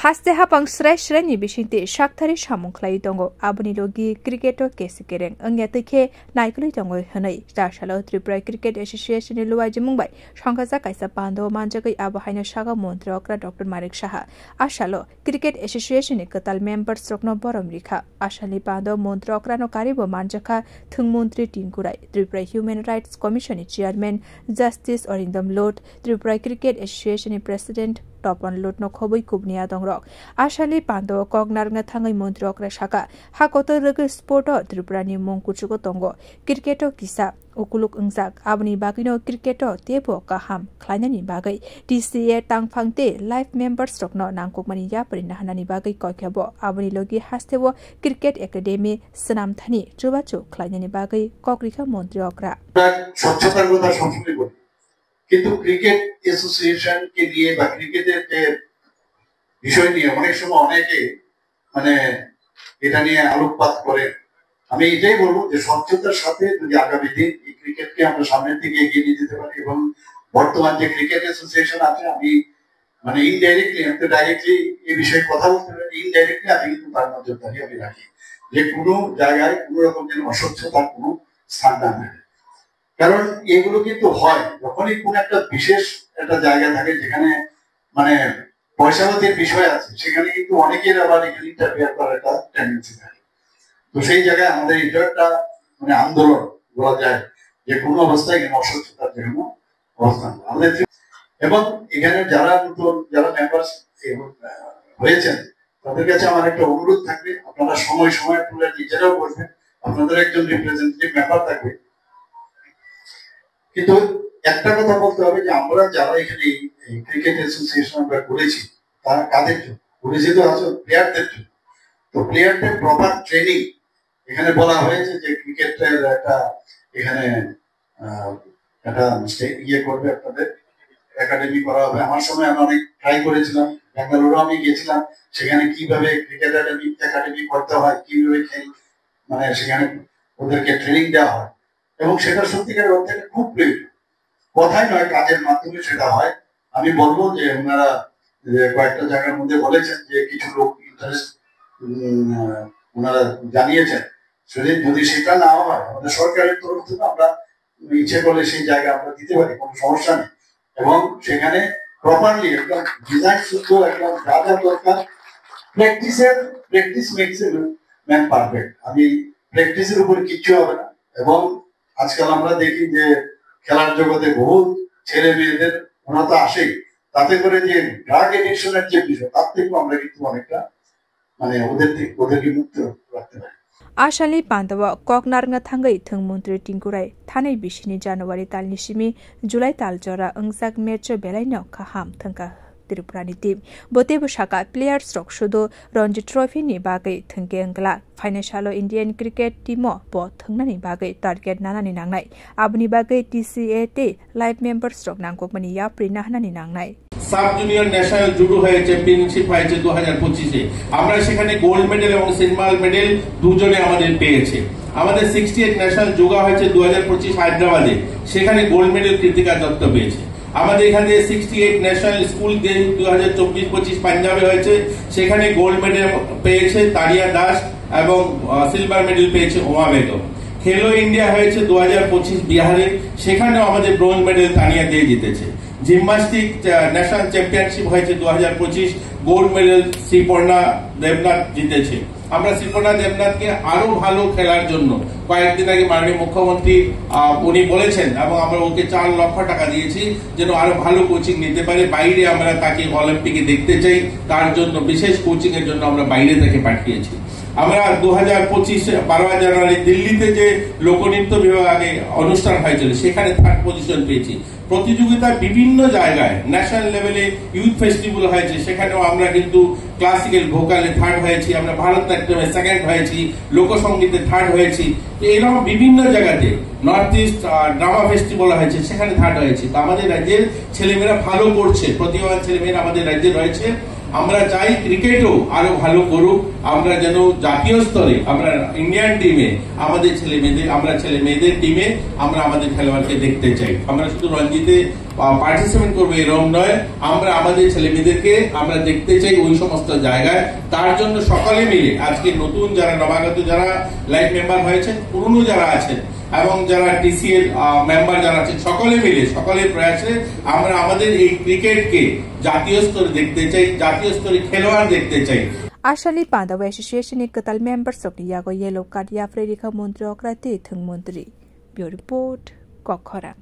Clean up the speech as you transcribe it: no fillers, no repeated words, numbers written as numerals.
Haste hapang sresh ni bishinti shaktari samungklai dongo abuni logi cricketo kesikereng angya teke naikuli dongo hanai Shalo Tripura Cricket Association luwaji mumbai shangkaza kaisa pando manjagai abahaina shaga montrokra Dr. Marik Shaha Ashalo Cricket Association katal members rokno borom rikha Ashali pando montrokra no karibo manjaka thungmontri tinkurai Tripura Human Rights Commission Chairman Justice Orindam Lot Tripura Cricket Association President Topon Lot no khoboi kubnia dongrok Ashali pando kognar nga thangai montrokra shaka hakoto rege sporto Tripura ni mongkuchuko tongo Cricketo kisa ukuluk ungjak abni bagino cricketo tebo kaham khlainani bagai TCA tangphangte live members rokno nangkukmani yaprin hanani bagai koikhabo abni logi hastebo cricket academy sanam thani chubachu khlainani bagai kokrika montriokra স্বচ্ছতার কথা সবসময় বলি কিন্তু cricket association কে নিয়ে বা ক্রিকেটের যে বিষয় নিয়ে অনেক সময় অনেকে মানে এটা নিয়ে আলোকপাত করে আমি এটাই বলবো যে স্বচ্ছতার সাথে যদি আগামী দিন এই ক্রিকেটকে আমরা সামনের দিকে এগিয়ে নিয়ে যেতে পারি এবং বর্তমান যে ক্রিকেট অ্যাসোসিয়েশন আছে আমি মানে ইনডাইরেক্টলি আমি তো ডাইরেক্টলি এই বিষয়ে কথা বলতে পারি ইনডাইরেক্টলি আমি কিন্তু তার নজরদারি আমি রাখি যে কোনো জায়গায় কোনো রকম যেন অস্বচ্ছতার কোনো স্থান না থাকে কারণ এগুলো কিন্তু হয় যখনই কোন একটা বিশেষ একটা জায়গা থাকে যেখানে মানে পয়সাপাতির বিষয় আছে সেখানে কিন্তু অনেকের আবার এখানে ইন্টারফেয়ার করার একটা টেন্ডেন্সি থাকে তো সেই জায়গায় আমাদের এটা একটা মানে আন্দোলন বলা যায় যে কোনো অবস্থায় এখানে অস্বচ্ছতার জন্য অবস্থান আমাদের এবং এখানে যারা নতুন যারা মেম্বার্স হয়েছেন তাদের কাছে আমার একটা অনুরোধ থাকবে আপনারা সময় সময় তুলে নিজেরাও করবেন আপনাদের একজন রিপ্রেজেন্টেটিভ মেম্বার থাকবে কিন্তু একটা কথা বলতে হবে যে আমরা যারা এখানে ক্রিকেট অ্যাসোসিয়েশন আমরা করেছি তারা কাদের জন্য করেছি তো আছে প্লেয়ারদের জন্য তো প্লেয়ারদের প্রপার ট্রেনিং এখানে বলা হয়েছে যে ক্রিকেটের একটা এখানে একটা ইয়ে করবে আপনাদের একাডেমি করা হবে আমার সময় আমি অনেক ট্রাই করেছিলাম বেঙ্গালুরু আমি গেছিলাম সেখানে কিভাবে ক্রিকেট একাডেমি করতে হয় কিভাবে খেল মানে সেখানে ওদেরকে ট্রেনিং দেওয়া হয় এবং সেটা সত্যিকারের অর্থে খুব প্রয়োজন কথাই নয় কাজের মাধ্যমে সেটা হয় আমি বলবো যে ওনারা কয়েকটা জায়গার মধ্যে বলেছেন যে কিছু লোক ইন্টারেস্ট ওনারা জানিয়েছেন যদি সেটা না হয় আমাদের সরকারের তরফ থেকে আমরা ইচ্ছে করলে সেই জায়গা আমরা দিতে পারি কোনো সমস্যা নেই এবং সেখানে প্রপারলি একদম ডিজাইন শুদ্ধ একদম যা যা দরকার practice makes a man perfect আমি প্র্যাকটিসের উপর কিচ্ছু হবে না এবং আজকাল আমরা দেখি যে খেলার জগতে বহু ছেলে মেয়েদের ওরা তো আসেই তাতে করে যে ড্রাগ এডিকশনের যে বিষয় তার থেকেও আমরা কিন্তু অনেকটা মানে ওদেরকে মুক্ত রাখতে পারি Ashali Pandawa Koknar nga thangai thungmontri tingkurai thanai bishini January talnisimi July taljora angsak match belai no khaham thangka Tripurani team bote bushaka players rock shudo Ranji Trophy ni bagai thangke angla financial Indian cricket team bo thangnani bagai target nanani nangnai abni bagai TCA te live members rock nangkokmani ya prina hanani nangnai sub junior national judo হয়ে championship হয়েছে 2025-এ আমরা সেখানে gold medal এবং silver medal দুজনে আমাদের পেয়েছে আমাদের 68 national yoga হয়েছে 2025 হায়দ্রাবাদে সেখানে গোল্ড মেডেল কৃতিকা দত্ত পেয়েছে আমাদের এখানে 68 ন্যাশনাল স্কুল গেম 2024-25 পাঞ্জাবে হয়েছে সেখানে গোল্ড মেডেল পেয়েছে তারিয়া দাস এবং সিলভার মেডেল পেয়েছে ওমা বেগম খেলো ইন্ডিয়া হয়েছে 2025 বিহারে সেখানেও আমাদের ব্রোঞ্জ মেডেল তানিয়া দিয়ে জিতেছে জিমন্যাস্টিক ন্যাশনাল চ্যাম্পিয়নশিপ হয়েছে 2025 গোল্ড মেডেল শ্রীপর্ণা দেবনাথ জিতেছে আমরা শ্রীপর্ণা দেবনাথকে আরো ভালো খেলার জন্য কয়েকদিন আগে মাননীয় মুখ্যমন্ত্রী উনি বলেছেন এবং আমরা ওকে 4 লক্ষ টাকা দিয়েছি যেন আরো ভালো কোচিং নিতে পারে বাইরে আমরা তাকে অলিম্পিকে দেখতে চাই তার জন্য বিশেষ কোচিং এর জন্য আমরা বাইরে তাকে পাঠিয়েছি আমরা 2025 12 জানুয়ারি দিল্লিতে যে লোকনৃত্য বিভাগে অনুষ্ঠান হয়েছিল সেখানে 3rd পজিশন পেয়েছি প্রতিযোগিতা বিভিন্ন জায়গায় ন্যাশনাল লেভেলে ইউথ ফেস্টিভ্যাল হয়েছে সেখানেও আমরা কিন্তু ক্লাসিক্যাল ভোকালে 3rd হয়েছি আমরা ভারতনাট্যমে 2nd হয়েছি লোকসঙ্গীতে 3rd হয়েছি এরকম বিভিন্ন জায়গাতে নর্থ ইস্ট ড্রামা ফেস্টিভ্যাল হয়েছে সেখানে 3rd হয়েছি তো আমাদের রাজ্যের ছেলেমেয়েরা ভালো করছে প্রতিভাবান ছেলেমেয়েরা আমাদের রাজ্যে রয়েছে আমরা চাই ক্রিকেটও আরো ভালো করুক আমরা যেন জাতীয় স্তরে আমরা ইন্ডিয়ান টিমে আমাদের ছেলে মেয়েদের টিমে আমরা আমাদের খেলোয়াড়কে দেখতে চাই আমরা শুধু রঞ্জিতে পার্টিসিপেট করবে এরকম নয়। আমরা আমাদের ছেলেমেয়েদেরকে আমরা দেখতে চাই ওই সমস্ত জায়গায়। তার জন্য সকলে মিলে আজকে নতুন যারা নবাগত যারা লাইফ মেম্বার হয়েছেন, পুরনো যারা আছেন এবং যারা টিসি এর মেম্বার যারা আছেন, সকলে মিলে সকলের প্রয়াসে আমরা আমাদের এই ক্রিকেটকে জাতীয় স্তরে দেখতে চাই, জাতীয় স্তরে খেলোয়াড় দেখতে চাই। Ashali Pandawa Association Katal members of the Yago Yellow Card Yafrika Montreal Krati Thung Montri. Bureau Report, Kokora.